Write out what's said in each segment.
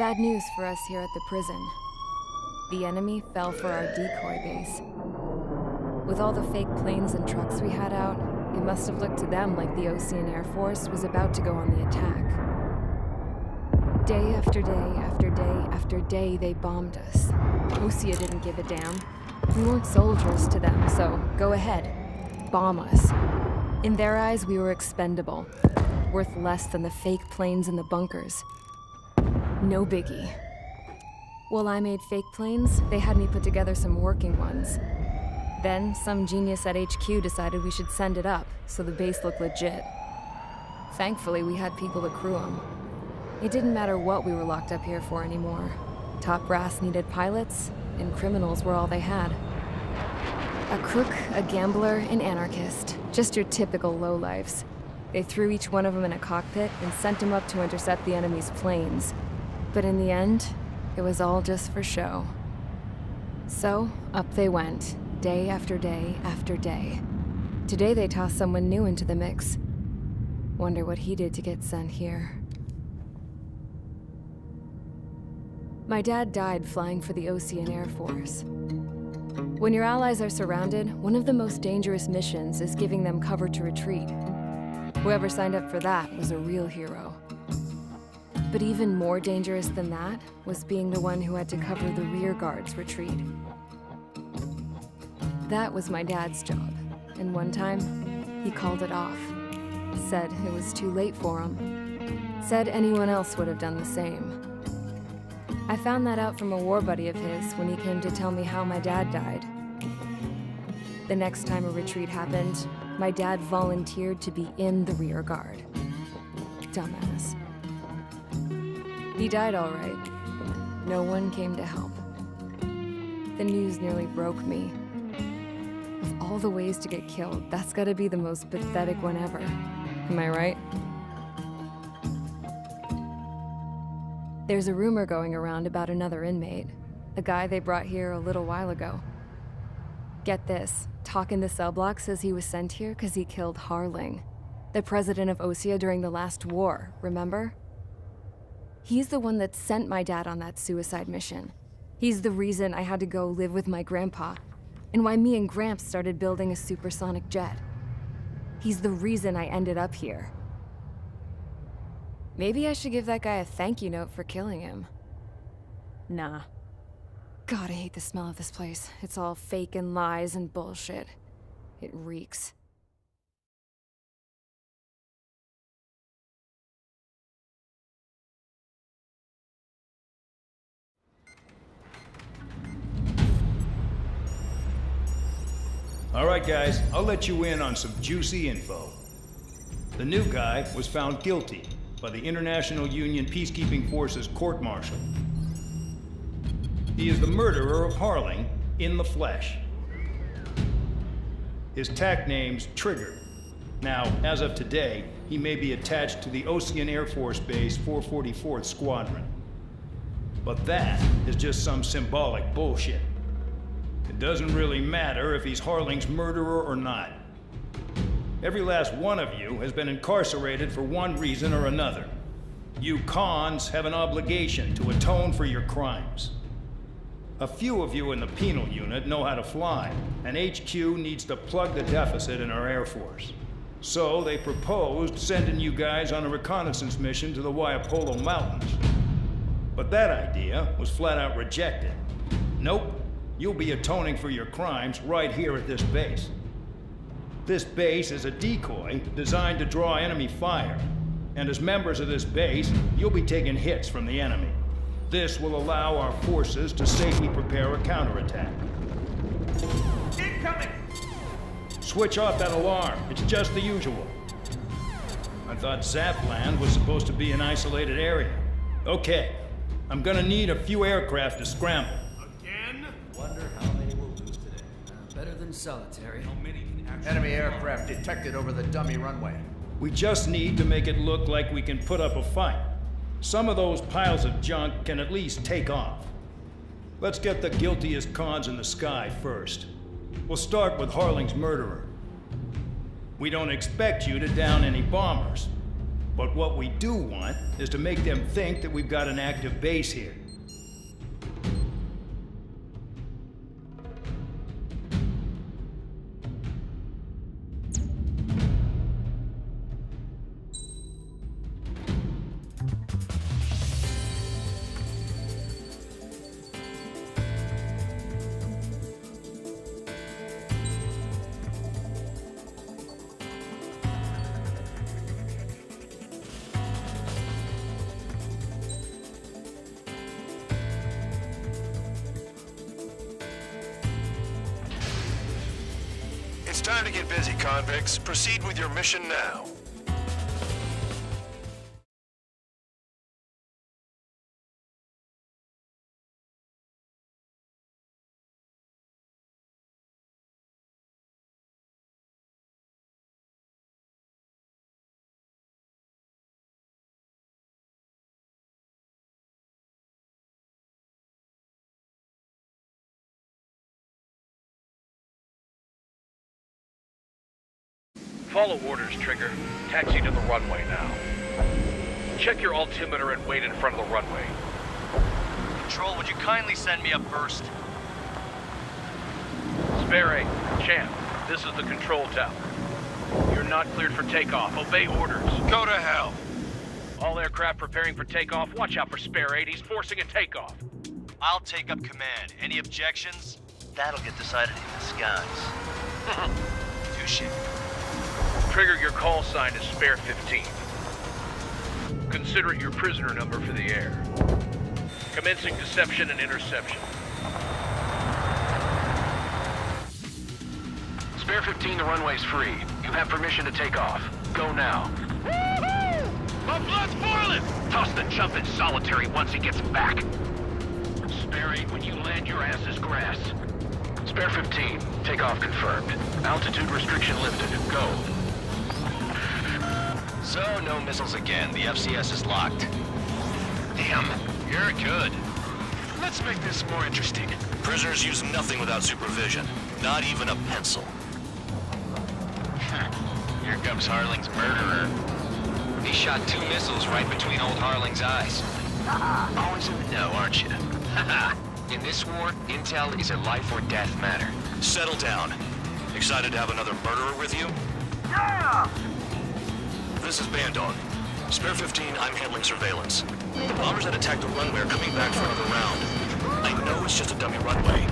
Bad news for us here at the prison. The enemy fell for our decoy base. With all the fake planes and trucks we had out, it must have looked to them like the Osean Air Force was about to go on the attack. Day after day after day after day, they bombed us. Osea didn't give a damn. We weren't soldiers to them, so go ahead. Bomb us. In their eyes, we were expendable. Worth less than the fake planes in the bunkers. No biggie. While I made fake planes, they had me put together some working ones. Then, some genius at HQ decided we should send it up, so the base looked legit. Thankfully, we had people to crew them. It didn't matter what we were locked up here for anymore. Top brass needed pilots, and criminals were all they had. A crook, a gambler, an anarchist. Just your typical lowlifes. They threw each one of them in a cockpit and sent them up to intercept the enemy's planes. But in the end, it was all just for show. So, up they went, day after day after day. Today they tossed someone new into the mix. Wonder what he did to get sent here. My dad died flying for the Osean Air Force. When your allies are surrounded, one of the most dangerous missions is giving them cover to retreat. Whoever signed up for that was a real hero. But even more dangerous than that was being the one who had to cover the rear guard's retreat. That was my dad's job, and one time, he called it off. Said it was too late for him. Said anyone else would have done the same. I found that out from a war buddy of his when he came to tell me how my dad died. The next time a retreat happened, my dad volunteered to be in the rear guard. Dumbass. He died all right. No one came to help. The news nearly broke me. Of all the ways to get killed, that's gotta be the most pathetic one ever. Am I right? There's a rumor going around about another inmate. A guy they brought here a little while ago. Get this, talk in the cell block says he was sent here because he killed Harling, the president of Osea during the last war, remember? He's the one that sent my dad on that suicide mission. He's the reason I had to go live with my grandpa, and why me and Gramps started building a supersonic jet. He's the reason I ended up here. Maybe I should give that guy a thank you note for killing him. Nah. God, I hate the smell of this place. It's all fake and lies and bullshit. It reeks. All right, guys, I'll let you in on some juicy info. The new guy was found guilty by the International Union Peacekeeping Forces court-martial. He is the murderer of Harling in the flesh. His TAC name's Trigger. Now, as of today, he may be attached to the Osean Air Force Base 444th Squadron. But that is just some symbolic bullshit. It doesn't really matter if he's Harling's murderer or not. Every last one of you has been incarcerated for one reason or another. You cons have an obligation to atone for your crimes. A few of you in the penal unit know how to fly, and HQ needs to plug the deficit in our Air Force. So they proposed sending you guys on a reconnaissance mission to the Waiapolo Mountains. But that idea was flat out rejected. Nope. You'll be atoning for your crimes right here at this base. This base is a decoy designed to draw enemy fire. And as members of this base, you'll be taking hits from the enemy. This will allow our forces to safely prepare a counterattack. Incoming! Switch off that alarm. It's just the usual. I thought Zapland was supposed to be an isolated area. Okay. I'm gonna need a few aircraft to scramble. Again? Wonder how many we'll lose today. Better than solitary. How many can actually... Enemy aircraft detected over the dummy runway. We just need to make it look like we can put up a fight. Some of those piles of junk can at least take off. Let's get the guiltiest cons in the sky first. We'll start with Harling's murderer. We don't expect you to down any bombers. But what we do want is to make them think that we've got an active base here. It's time to get busy, convicts. Proceed with your mission now. Follow orders, Trigger. Taxi to the runway now. Check your altimeter and wait in front of the runway. Control, would you kindly send me up first? Spare 8, Champ, this is the control tower. You're not cleared for takeoff. Obey orders. Go to hell. All aircraft preparing for takeoff. Watch out for Spare 8. He's forcing a takeoff. I'll take up command. Any objections? That'll get decided in the skies. Touche. Trigger, your call sign is Spare 15. Consider it your prisoner number for the air. Commencing deception and interception. Spare 15, the runway's free. You have permission to take off. Go now. My blood's boiling! Toss the chump in solitary once he gets back. Spare 8, when you land, your ass is grass. Spare 15, takeoff confirmed. Altitude restriction lifted. Go. So, no missiles again. The FCS is locked. Damn, you're good. Let's make this more interesting. Prisoners use nothing without supervision. Not even a pencil. Here comes Harling's murderer. He shot 2 missiles right between old Harling's eyes. Always in the know, aren't you? In this war, intel is a life or death matter. Settle down. Excited to have another murderer with you? Yeah! This is Bandog. Spare 15, I'm handling surveillance. The bombers that attacked the runway are coming back for another round. I know it's just a dummy runway.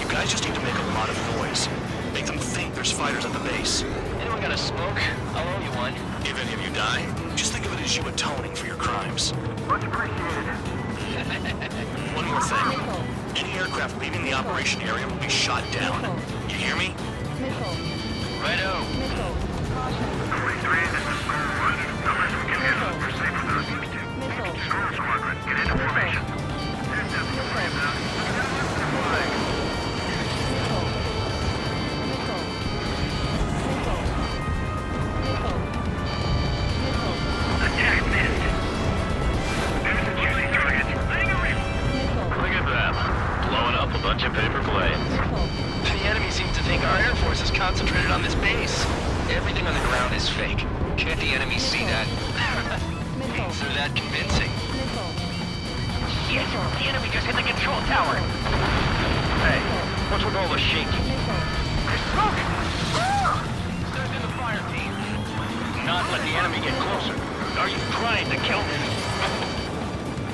You guys just need to make a lot of noise. Make them think there's fighters at the base. Anyone got a smoke? I'll owe you one. If any of you die, just think of it as you atoning for your crimes. Much appreciated. One more thing. Any aircraft leaving the operation area will be shot down. You hear me? Righto. 23, this is Square 1. Numbers we can handle. We're safe with our objective. Square Squadron, get into formation. Attack missed. There's a juicy target. Look at them. Blowing up a bunch of paper planes. The enemy seems to think our Air Force is concentrated on this base. Everything on the ground is fake. Can't the enemy see that? So that convincing. Yes, the enemy just hit the control tower. Hey, what's with all the shaking? There's smoke! Send in the fire team. Not let the enemy get closer. Are you trying to kill me?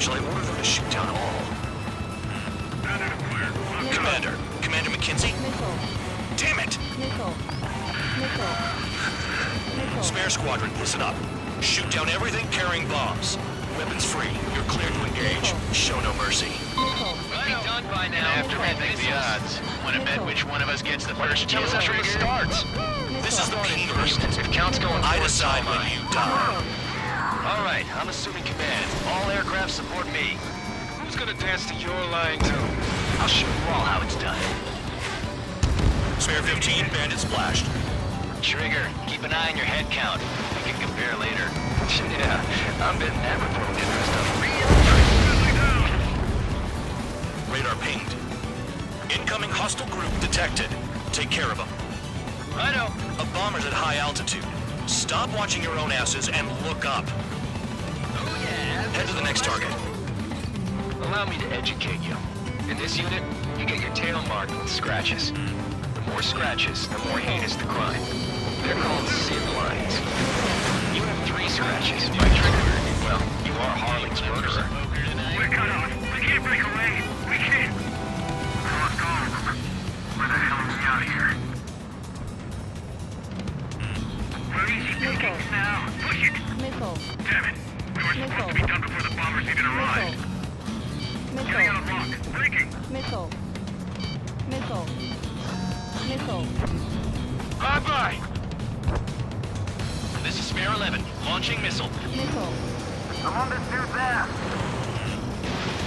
Shall I order them to shoot down all? Commander McKenzie? Damn it! Spare Squadron, listen up. Shoot down everything carrying bombs. Weapons free. You're cleared to engage. Show no mercy. Be done by now. After we think the odds, want to bet which one of us gets the first Tell us after it starts. This is the pain burst. If count's going I forward, decide so am when I. you die. All right, I'm assuming command. All aircraft support me. Who's gonna dance to your line, too? I'll show you all how it's done. Spare 15, bandit splashed. Trigger, keep an eye on your head count. We can compare later. Yeah, I'm betting that report will interest a real Radar pinged. Incoming hostile group detected. Take care of them. Righto. A bomber's at high altitude. Stop watching your own asses and look up. Oh yeah. Head to the next target. Allow me to educate you. In this unit, you get your tail marked with scratches. The more scratches, the more heinous the crime. They're called sin lines. You have 3 scratches. By trigger, well, you are Harling's murderer. We're cut off. We can't break away. We can't. Let's go. Where the hell are we out of here? We're easy pickings now. Push it. Missile. Damn it. We were supposed to be done before the bombers even arrived. Getting on a rock. Breaking. Missile. Missile. Missile. Bye-bye! This is Spare 11, launching missile. Missile. I'm on this dude's ass.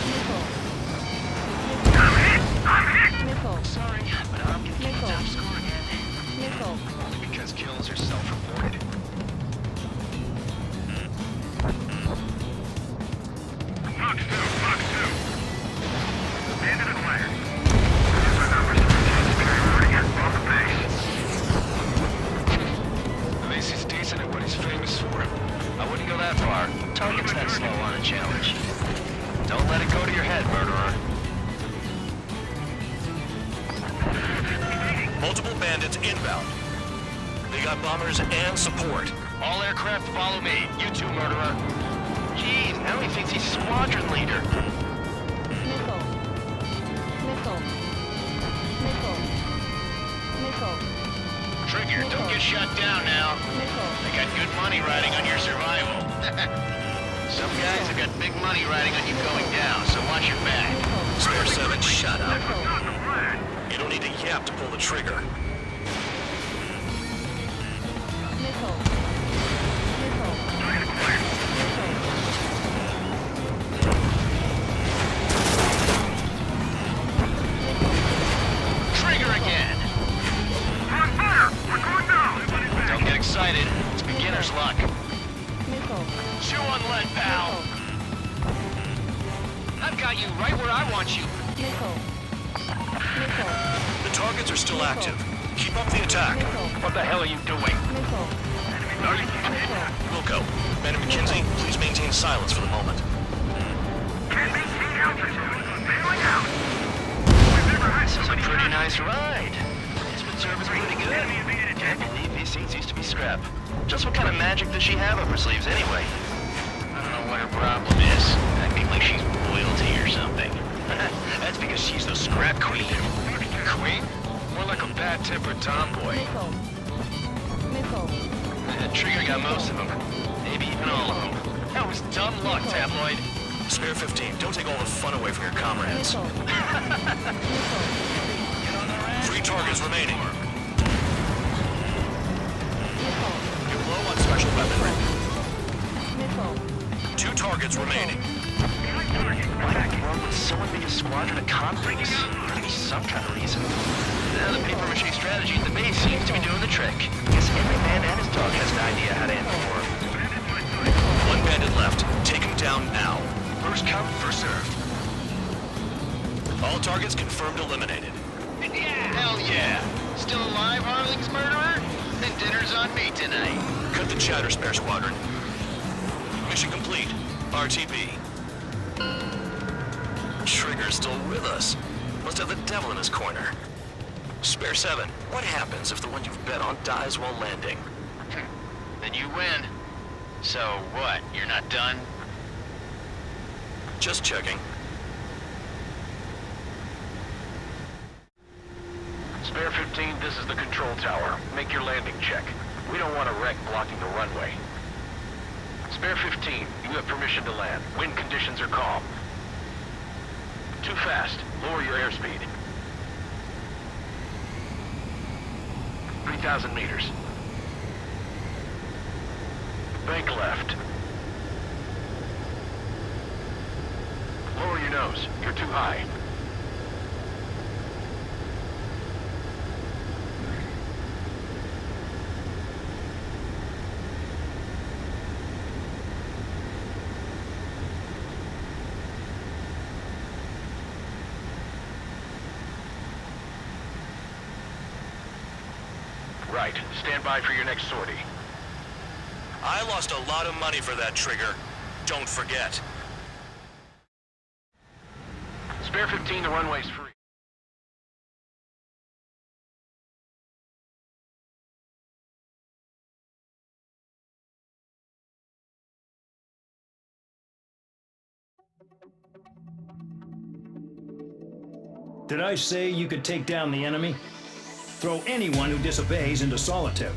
Missile. I'm hit. Missile. Sorry, but I'm gonna get the top score again. Missile. Because kills are self-reported. Fox 2. Fox 2. Bandit acquired. Here's our numbers. Superiority off the base. At least he's decent at what he's famous for. I wouldn't go that far. Target's that slow on a challenge. Don't let it go to your head, murderer. Multiple bandits inbound. They got bombers and support. All aircraft follow me. You too, murderer. Jeez, now he thinks he's squadron leader. Missile. Missile. Missile. Missile. Trigger, don't get shot down now. Missile. I got good money riding on your survival. Some guys have got big money riding on you going down, so watch your back. Spare 7, shut up. Not the plan. You don't need to yap to pull the trigger. Missile. Missile. Target acquired. Missile. Trigger again. We're on fire. We're going down. Everybody's back. Don't get excited. It's beginner's luck. Missile. Chew on lead, pal. I've got you right where I want you. Missile. Missile. The targets are still active. Keep up the attack. Missile. What the hell are you doing? Missile. Missile. Wilco, Man and McKenzie, please maintain silence for the moment. Can't maintain altitude. Bailing out. We've never had This is a somebody pretty nice ride. It's been service pretty good. Enemy evaded Can't attack. believe these things used to be scrap. Just what kind of magic does she have up her sleeves anyway? I don't know what her problem is. Acting like she's royalty or something. That's because she's the scrap queen. Queen? More like a bad-tempered tomboy. Missile. Missile. Trigger got most of them. Maybe even all of them. That was dumb luck, tabloid. Spare 15, don't take all the fun away from your comrades. Missile. Missile. 3 targets remaining. Missile. You're low on special weaponry. Missile. 2 targets remaining. Why in the world would someone make a squadron of convicts? There'd be some kind of reason. Now, the paper-mache strategy at the base seems to be doing the trick. Guess every man and his dog has an idea how to end the war. 1 bandit left. Take him down now. First come, first served. All targets confirmed eliminated. Hell yeah! Still alive, Harling's murderer? Then dinner's on me tonight. Cut the chatter, Spare Squadron. Mission complete. RTB. Trigger's still with us. Must have the devil in his corner. Spare 7, what happens if the one you've bet on dies while landing? Then you win. So what, you're not done? Just checking. Spare 15, this is the control tower. Make your landing check. We don't want a wreck blocking the runway. Spare 15, you have permission to land. Wind conditions are calm. Too fast. Lower your airspeed. 3,000 meters. Bank left. Lower your nose. You're too high. Right. Stand by for your next sortie. I lost a lot of money for that trigger. Don't forget. Spare 15, the runway's free. Did I say you could take down the enemy? Throw anyone who disobeys into solitary.